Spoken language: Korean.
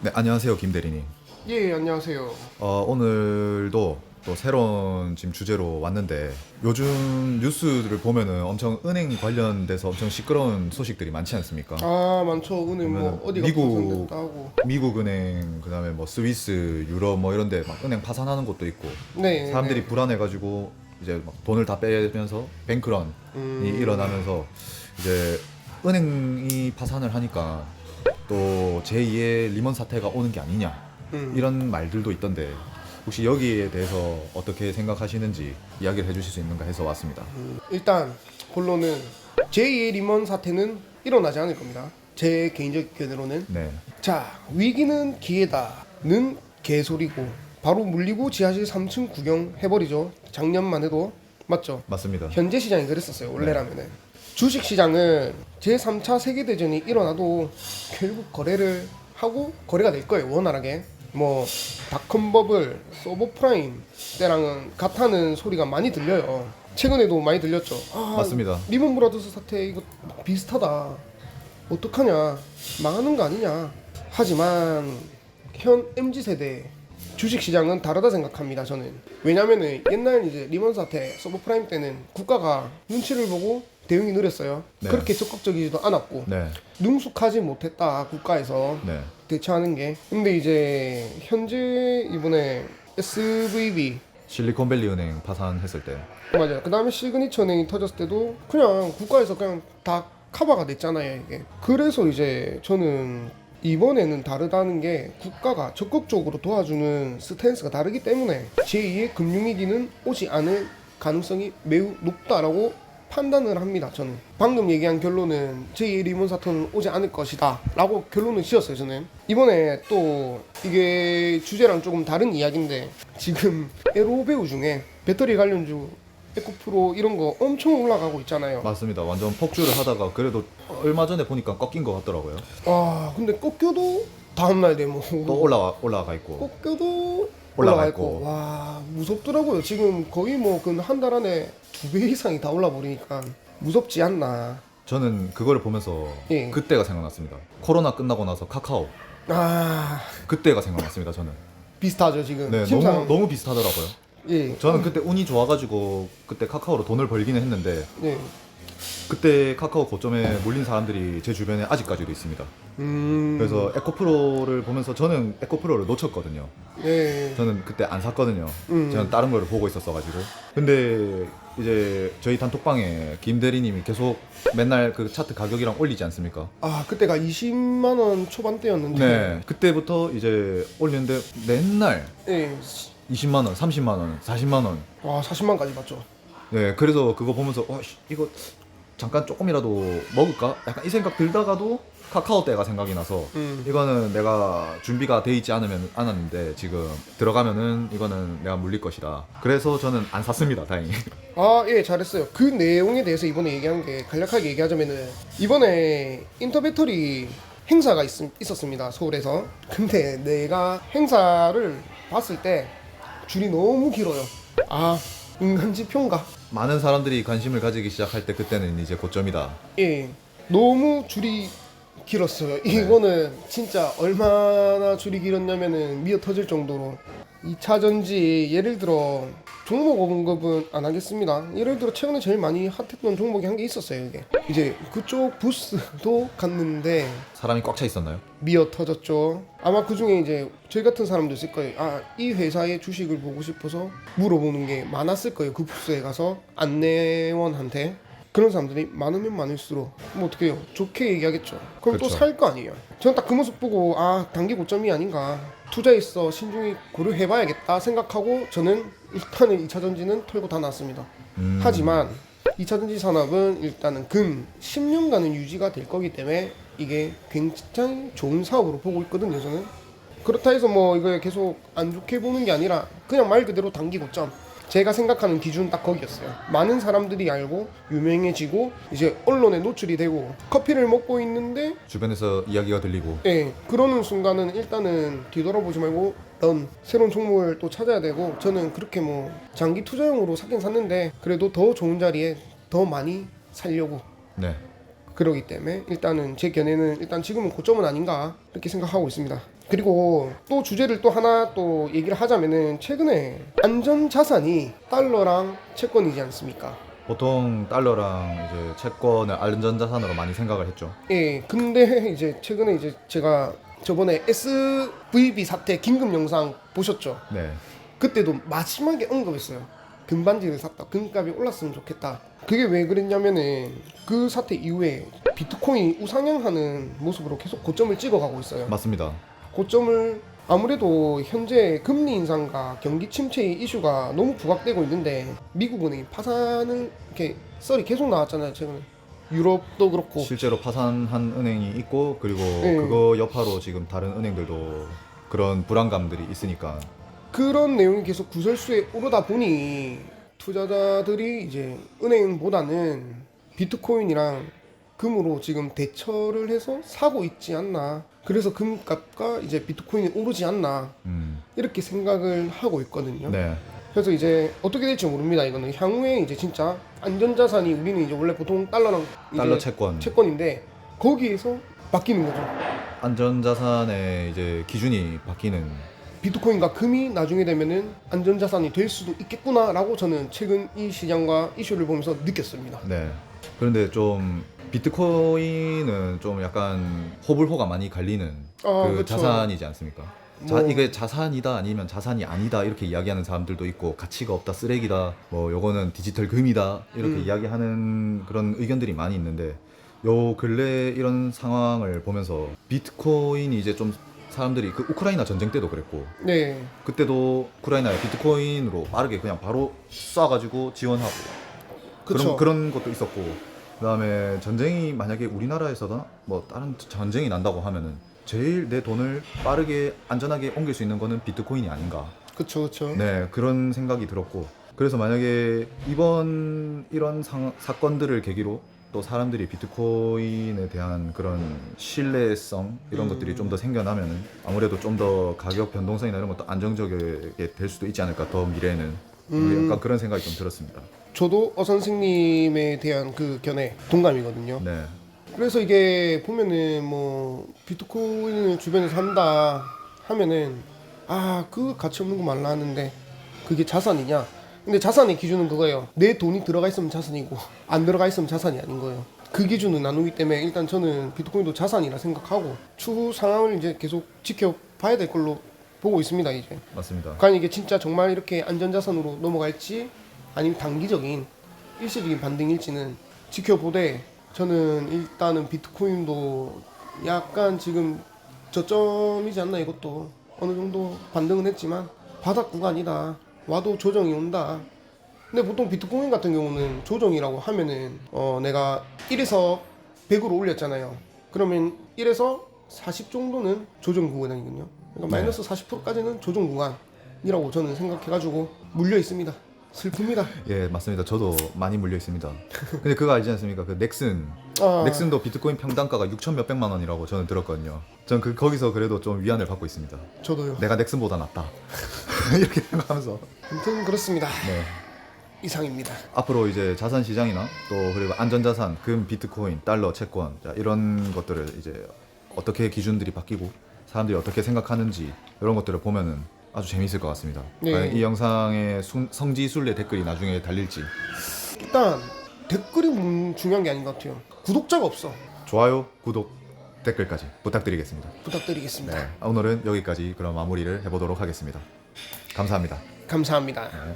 네, 안녕하세요, 김 대리님. 예, 안녕하세요. 오늘도 또 새로운 지금 주제로 왔는데 요즘 뉴스를 보면은 엄청 은행 관련돼서 엄청 시끄러운 소식들이 많지 않습니까? 아, 많죠. 은행 뭐 보면은 어디가 미국 파산됐다 하고. 미국 은행 그다음에 뭐 스위스, 유럽 뭐 이런데 막 은행 파산하는 곳도 있고 네, 사람들이 네. 불안해가지고 이제 막 돈을 다 빼면서 뱅크런이 일어나면서 이제 은행이 파산을 하니까 또 제2의 리먼 사태가 오는 게 아니냐 이런 말들도 있던데 혹시 여기에 대해서 어떻게 생각하시는지 이야기를 해주실 수 있는가 해서 왔습니다. 일단 본론은 제2의 리먼 사태는 일어나지 않을 겁니다. 제 개인적 견해로는. 네, 자, 위기는 기회다는 개소리고 바로 물리고 지하실 3층 구경 해버리죠. 작년만 해도 맞죠? 맞습니다. 현재 시장이 그랬었어요. 원래라면은. 주식 시장은 제3차 세계대전이 일어나도 결국 거래를 하고 거래가 될 거예요. 원활하게. 뭐 닷컴 버블, 서브프라임 때랑은 같다는 소리가 많이 들려요. 최근에도 많이 들렸죠. 아, 맞습니다. 리먼 브라더스 사태 이거 비슷하다. 어떡하냐. 망하는 거 아니냐. 하지만 현 MZ세대 주식시장은 다르다 생각합니다. 저는. 왜냐면은 옛날 이제 리먼 사태, 서브프라임 때는 국가가 눈치를 보고 대응이 느렸어요. 네. 그렇게 적극적이지도 않았고 네, 능숙하지 못했다 국가에서 네, 대처하는 게. 근데 이제 현재 이번에 SVB 실리콘밸리 은행 파산했을 때 맞아요. 그 다음에 시그니처 은행이 터졌을 때도 그냥 국가에서 그냥 다 커버가 됐잖아요 이게. 그래서 이제 저는 이번에는 다르다는 게 국가가 적극적으로 도와주는 스탠스가 다르기 때문에 제2의 금융위기는 오지 않을 가능성이 매우 높다라고 판단을 합니다. 저는 방금 얘기한 결론은 제2의 리먼 사태는 오지 않을 것이다 라고 결론을 지었어요. 저는 이번에 또 이게 주제랑 조금 다른 이야기인데 지금 에로 배우 중에 배터리 관련주 에코프로 이런 거 엄청 올라가고 있잖아요. 맞습니다. 완전 폭주를 하다가 그래도 얼마 전에 보니까 꺾인 것 같더라고요. 아 근데 꺾여도 다음날 되면 또 올라가 있고 꺾여도 올라가 올라가 있고. 있고 와 무섭더라고요. 지금 거의 뭐 그 한 달 안에 2배 이상이 다 올라 버리니까 무섭지 않나. 저는 그거를 보면서 예. 그때가 생각났습니다. 코로나 끝나고 나서 카카오 아 그때가 생각났습니다. 저는. 비슷하죠 지금. 네, 심상 너무 비슷하더라고요. 예. 저는 그때 운이 좋아가지고 그때 카카오로 돈을 벌기는 했는데 예. 그때 카카오 고점에 몰린 사람들이 제 주변에 아직까지도 있습니다. 그래서 에코프로를 보면서 저는 에코프로를 놓쳤거든요. 예. 저는 그때 안 샀거든요. 저는 다른 거를 보고 있었어가지고. 근데 이제 저희 단톡방에 김 대리님이 계속 맨날 그 차트 가격이랑 올리지 않습니까? 아 그때가 20만 원 초반대였는데. 네. 그때부터 이제 올리는데 맨날 예. 20만 원, 30만 원, 40만 원. 와 40만까지 봤죠. 네. 그래서 그거 보면서 와, 이거 잠깐 조금이라도 먹을까? 약간 이 생각 들다가도 카카오 때가 생각이 나서 이거는 내가 준비가 돼 있지 않았는데 지금 들어가면은 이거는 내가 물릴 것이다. 그래서 저는 안 샀습니다. 다행히. 아, 예, 잘했어요. 그 내용에 대해서 이번에 얘기한 게 간략하게 얘기하자면은 이번에 인터배터리 행사가 있었습니다. 서울에서. 근데 내가 행사를 봤을 때 줄이 너무 길어요. 아, 인간지표인가? 많은 사람들이 관심을 가지기 시작할 때 그때는 이제 고점이다. 예, 너무 줄이 길었어요. 이거는 진짜 얼마나 줄이 길었냐면은 미어 터질 정도로 2차 전지 예를 들어 종목 언급은 안 하겠습니다. 예를 들어 최근에 제일 많이 핫했던 종목이 한 개 있었어요. 이게 이제 그쪽 부스도 갔는데 사람이 꽉 차 있었나요? 미어 터졌죠. 아마 그 중에 이제 저희 같은 사람도 있을 거예요. 아, 이 회사의 주식을 보고 싶어서 물어보는 게 많았을 거예요. 그 부스에 가서 안내원한테. 그런 사람들이 많으면 많을수록 뭐 어떻게 해요? 좋게 얘기하겠죠. 그럼 또 그렇죠. 살 거 아니에요. 저는 딱 그 모습 보고 아 단기 고점이 아닌가, 투자했어 신중히 고려해봐야겠다 생각하고 저는 일단은 2차 전지는 털고 다 놨습니다. 하지만 2차 전지 산업은 일단은 근 10년간은 유지가 될 거기 때문에 이게 굉장히 좋은 사업으로 보고 있거든요. 저는 그렇다 해서 뭐 이거 계속 안 좋게 보는 게 아니라 그냥 말 그대로 단기 고점, 제가 생각하는 기준 딱 거기였어요. 많은 사람들이 알고 유명해지고 이제 언론에 노출이 되고 커피를 먹고 있는데 주변에서 이야기가 들리고. 예, 그러는 순간은 일단은 뒤돌아보지 말고 넌 새로운 종목을 또 찾아야 되고, 저는 그렇게 뭐 장기 투자용으로 사긴 샀는데 그래도 더 좋은 자리에 더 많이 살려고 네. 그러기 때문에 일단은 제 견해는 일단 지금은 고점은 아닌가 이렇게 생각하고 있습니다. 그리고 또 주제를 또 하나 또 얘기를 하자면은 최근에 안전자산이 달러랑 채권이지 않습니까? 보통 달러랑 이제 채권을 안전자산으로 많이 생각을 했죠. 예, 근데 이제 최근에 이제 제가 저번에 SVB 사태 긴급 영상 보셨죠? 네. 그때도 마지막에 언급했어요. 금반지를 샀다. 금값이 올랐으면 좋겠다. 그게 왜 그랬냐면은 그 사태 이후에 비트코인이 우상향하는 모습으로 계속 고점을 찍어가고 있어요. 맞습니다. 고점을 아무래도 현재 금리 인상과 경기 침체의 이슈가 너무 부각되고 있는데 미국은행이 파산을 이렇게 썰이 계속 나왔잖아요. 최근에 유럽도 그렇고 실제로 파산한 은행이 있고 그리고 네. 그거 여파로 지금 다른 은행들도 그런 불안감들이 있으니까 그런 내용이 계속 구설수에 오르다 보니 투자자들이 이제 은행보다는 비트코인이랑 금으로 지금 대처를 해서 사고 있지 않나. 그래서 금값과 이제 비트코인이 오르지 않나. 이렇게 생각을 하고 있거든요. 네. 그래서 이제 어떻게 될지 모릅니다. 이거는 향후에 이제 진짜 안전자산이 우리는 이제 원래 보통 달러랑 이제 달러 채권. 채권인데 거기에서 바뀌는 거죠. 안전자산의 이제 기준이 바뀌는 비트코인과 금이 나중에 되면은 안전자산이 될 수도 있겠구나라고 저는 최근 이 시장과 이슈를 보면서 느꼈습니다. 네. 그런데 좀 비트코인은 좀 약간 호불호가 많이 갈리는 그 그쵸. 자산이지 않습니까? 뭐- 이게 자산이다 아니면 자산이 아니다 이렇게 이야기하는 사람들도 있고 가치가 없다 쓰레기다 뭐 요거는 디지털 금이다 이렇게 이야기하는 그런 의견들이 많이 있는데 요 근래 이런 상황을 보면서 비트코인이 이제 좀 사람들이 그 우크라이나 전쟁 때도 그랬고 네. 그때도 우크라이나에 비트코인으로 빠르게 그냥 바로 쏴가지고 지원하고 그쵸. 그런 것도 있었고 그다음에 전쟁이 만약에 우리나라에서나 뭐 다른 전쟁이 난다고 하면은 제일 내 돈을 빠르게 안전하게 옮길 수 있는 거는 비트코인이 아닌가. 그쵸, 그쵸. 네, 그런 생각이 들었고 그래서 만약에 이번 이런 사건들을 계기로 또 사람들이 비트코인에 대한 그런 신뢰성 이런 것들이 좀 더 생겨나면은 아무래도 좀 더 가격 변동성이나 이런 것도 안정적이게 될 수도 있지 않을까 더 미래에는 약간 그런 생각이 좀 들었습니다. 저도 선생님에 대한 그 견해 동감이거든요. 네, 그래서 이게 보면은 뭐 비트코인을 주변에서 한다 하면은 그 가치 없는 거 말라 하는데 그게 자산이냐? 근데 자산의 기준은 그거예요. 내 돈이 들어가 있으면 자산이고 안 들어가 있으면 자산이 아닌 거예요. 그 기준을 나누기 때문에 일단 저는 비트코인도 자산이라 생각하고 추후 상황을 이제 계속 지켜봐야 될 걸로 보고 있습니다. 이제 맞습니다. 과연 이게 진짜 정말 이렇게 안전자산으로 넘어갈지 아니면 단기적인 일시적인 반등일지는 지켜보되 저는 일단은 비트코인도 약간 지금 저점이지 않나. 이것도 어느 정도 반등은 했지만 바닥 구간이다. 와도 조정이 온다. 근데 보통 비트코인 같은 경우는 조정이라고 하면은 내가 1에서 100으로 올렸잖아요. 그러면 1에서 40 정도는 조정 구간이거든요. 그러니까 네. 마이너스 40%까지는 조정 구간이라고 저는 생각해가지고 물려 있습니다. 슬픕니다. 예, 맞습니다. 저도 많이 물려 있습니다. 근데 그거 알지 않습니까? 그 넥슨도 비트코인 평단가가 6천 몇백만 원이라고 저는 들었거든요. 전 거기서 그래도 좀 위안을 받고 있습니다. 저도요. 내가 넥슨보다 낫다. 이렇게 생각하면서. 아무튼 그렇습니다. 네. 이상입니다. 앞으로 이제 자산 시장이나 또 그리고 안전자산, 금, 비트코인, 달러, 채권 자, 이런 것들을 이제 어떻게 기준들이 바뀌고 사람들이 어떻게 생각하는지 이런 것들을 보면은 아주 재미있을 것 같습니다. 네. 과연 이 영상의 성지순례 댓글이 나중에 달릴지 일단 댓글이 중요한 게 아닌 것 같아요. 구독자가 없어. 좋아요, 구독, 댓글까지 부탁드리겠습니다. 부탁드리겠습니다. 네, 오늘은 여기까지 그럼 마무리를 해보도록 하겠습니다. 감사합니다. 감사합니다.